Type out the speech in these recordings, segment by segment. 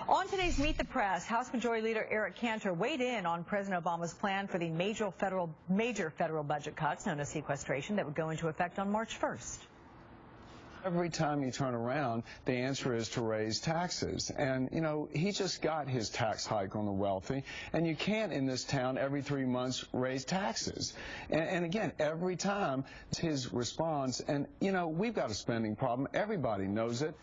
On today's Meet the Press, House Majority Leader Eric Cantor weighed in on President Obama's plan for the major federal budget cuts, known as sequestration, that would go into effect on March 1st. Every time you turn around, the answer is to raise taxes. And, you know, he just got his tax hike on the wealthy, and you can't in this town every 3 months raise taxes. And again, every time it's his response. And, you know, we've got a spending problem. Everybody knows it.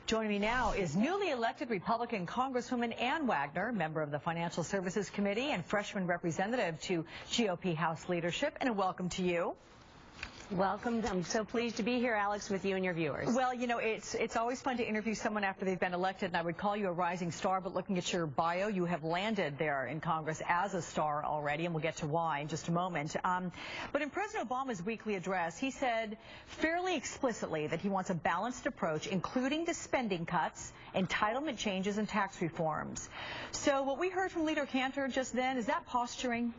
Joining me now is newly elected Republican Congresswoman Ann Wagner, member of the Financial Services Committee and freshman representative to GOP House leadership, and a welcome to you. Welcome. I'm so pleased to be here, Alex, with you and your viewers. Well, you know, it's always fun to interview someone after they've been elected, and I would call you a rising star, but looking at your bio, you have landed there in Congress as a star already, and we'll get to why in just a moment. But in President Obama's weekly address, he said fairly explicitly that he wants a balanced approach, including the spending cuts, entitlement changes, and tax reforms. So what we heard from Leader Cantor just then, is that posturing?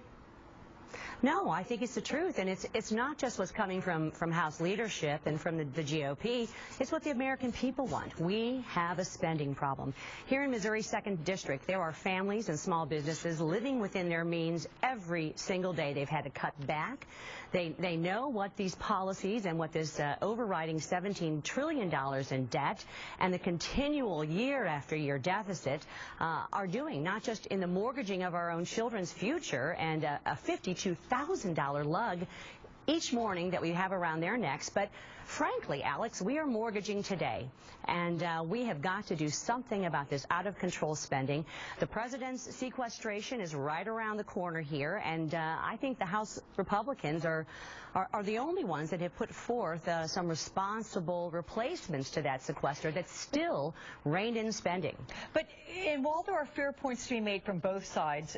No, I think it's the truth, and it's not just what's coming from House leadership and from the GOP. It's what the American people want. We have a spending problem. Here in Missouri's 2nd District, there are families and small businesses living within their means every single day. They've had to cut back. They know what these policies and what this overriding $17 trillion in debt and the continual year-after-year deficit are doing, not just in the mortgaging of our own children's future and a $52,000 lug each morning that we have around their necks, but frankly, Alex, we are mortgaging today, and we have got to do something about this out-of-control spending. The president's sequestration is right around the corner here, and I think the House Republicans are the only ones that have put forth some responsible replacements to that sequester that still rein in spending. But while there are fair points to be made from both sides,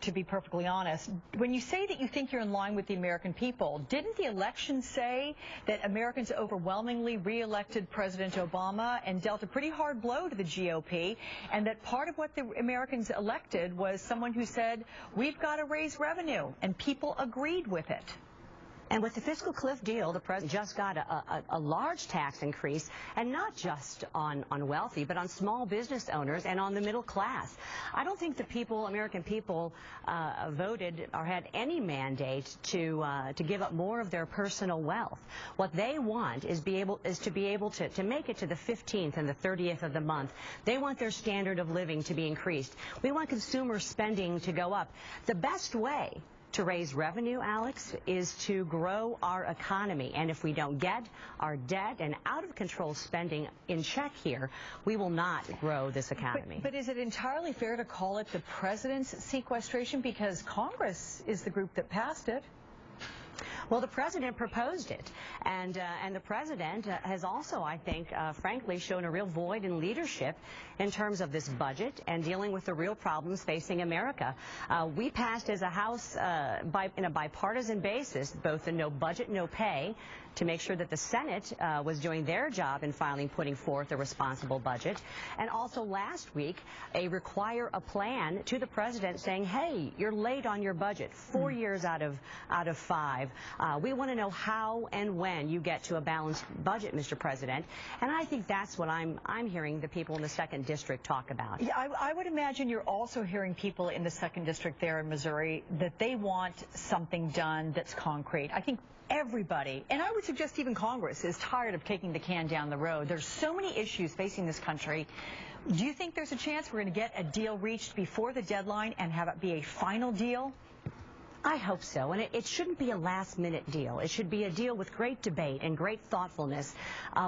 to be perfectly honest, when you say that you think you're in line with the American people, didn't the election say that Americans overwhelmingly re-elected President Obama and dealt a pretty hard blow to the GOP, and that part of what the Americans elected was someone who said, we've got to raise revenue, and people agreed with it? And with the fiscal cliff deal, the president just got a large tax increase, and not just on wealthy, but on small business owners and on the middle class. I don't think the people, American people, voted or had any mandate to give up more of their personal wealth. What they want is to be able to make it to the 15th and the 30th of the month. They want their standard of living to be increased. We want consumer spending to go up. The best way to raise revenue, Alex, is to grow our economy. And if we don't get our debt and out-of-control spending in check here, we will not grow this economy. But is it entirely fair to call it the president's sequestration, because Congress is the group that passed it? Well, the president proposed it, and the president has also, I think, frankly, shown a real void in leadership in terms of this budget and dealing with the real problems facing America. We passed as a House, in a bipartisan basis, both the no budget, no pay, to make sure that the Senate was doing their job in finally putting forth a responsible budget, and also last week require a plan to the president saying, hey, you're late on your budget, 4 years out of 5. We want to know how and when you get to a balanced budget, Mr. President. And I think that's what I'm hearing the people in the 2nd District talk about. Yeah, I would imagine you're also hearing people in the 2nd District there in Missouri that they want something done that's concrete. I think everybody, and I would suggest even Congress, is tired of kicking the can down the road. There's so many issues facing this country. Do you think there's a chance we're going to get a deal reached before the deadline and have it be a final deal? I hope so, and it shouldn't be a last-minute deal. It should be a deal with great debate and great thoughtfulness.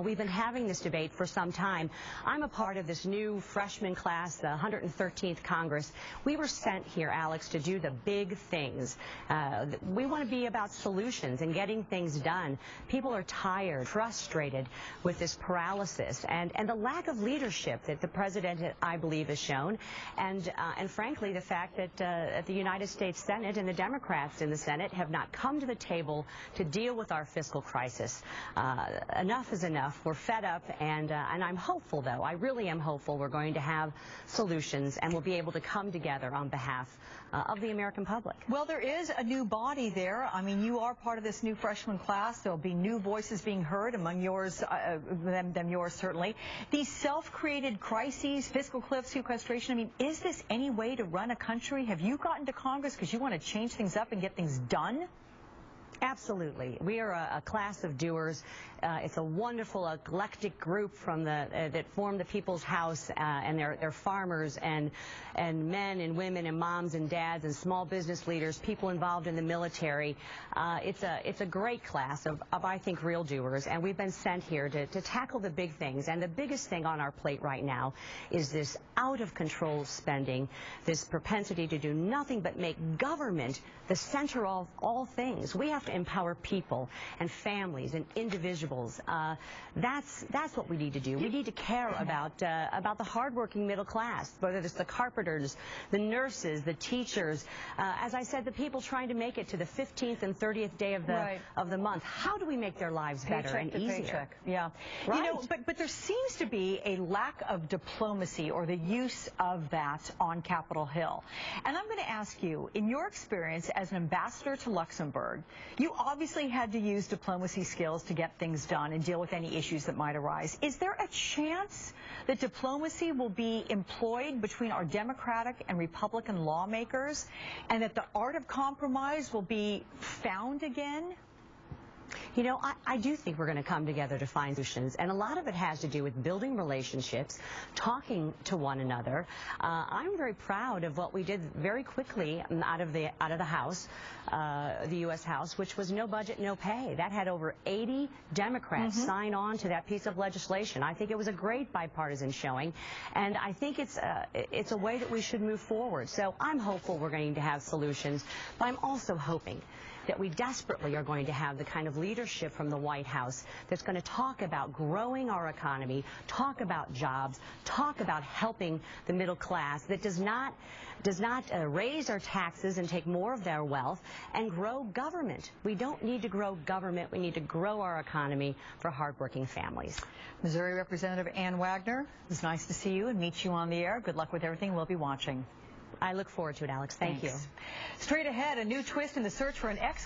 We've been having this debate for some time. I'm a part of this new freshman class, the 113th Congress. We were sent here, Alex, to do the big things. We want to be about solutions and getting things done. People are tired, frustrated with this paralysis and the lack of leadership that the president, I believe, has shown, and frankly, the fact that the United States Senate and the Democrats Democrats in the Senate have not come to the table to deal with our fiscal crisis. Enough is enough. We're fed up, and I'm hopeful, though. I really am hopeful we're going to have solutions, and we'll be able to come together on behalf of the American public. Well, there is a new body there. I mean, you are part of this new freshman class. There'll be new voices being heard among yours, them yours certainly. These self-created crises, fiscal cliff, sequestration, I mean, is this any way to run a country? Have you gotten to Congress because you want to change things up and get things done? Absolutely. We are a class of doers. It's a wonderful, eclectic group from that form the People's House, and they're farmers and men and women and moms and dads and small business leaders, people involved in the military. It's a great class of I think, real doers, and we've been sent here to tackle the big things. And the biggest thing on our plate right now is this out-of-control spending, this propensity to do nothing but make government the center of all things. We have to empower people and families and individuals. That's what we need to do. We need to care about the hardworking middle class, whether it's the carpenters, the nurses, the teachers. As I said, the people trying to make it to the 15th and 30th day of the month. How do we make their lives better and easier? Paycheck. Yeah. Right. You know, but there seems to be a lack of diplomacy or the use of that on Capitol Hill. And I'm going to ask you, in your experience as an ambassador to Luxembourg, you obviously had to use diplomacy skills to get things done and deal with any issues that might arise. Is there a chance that diplomacy will be employed between our Democratic and Republican lawmakers, and that the art of compromise will be found again? You know, I do think we're going to come together to find solutions, and a lot of it has to do with building relationships, talking to one another. I'm very proud of what we did very quickly out of the House, the U.S. House, which was no budget, no pay. That had over 80 Democrats sign on to that piece of legislation. I think it was a great bipartisan showing, and I think it's a way that we should move forward. So I'm hopeful we're going to have solutions, but I'm also hoping that we desperately are going to have the kind of leadership from the White House that's going to talk about growing our economy, talk about jobs, talk about helping the middle class, that does not raise our taxes and take more of their wealth, and grow government. We don't need to grow government. We need to grow our economy for hardworking families. Missouri Representative Ann Wagner, it was nice to see you and meet you on the air. Good luck with everything. We'll be watching. I look forward to it, Alex. Thank you. Straight ahead, a new twist in the search for an ex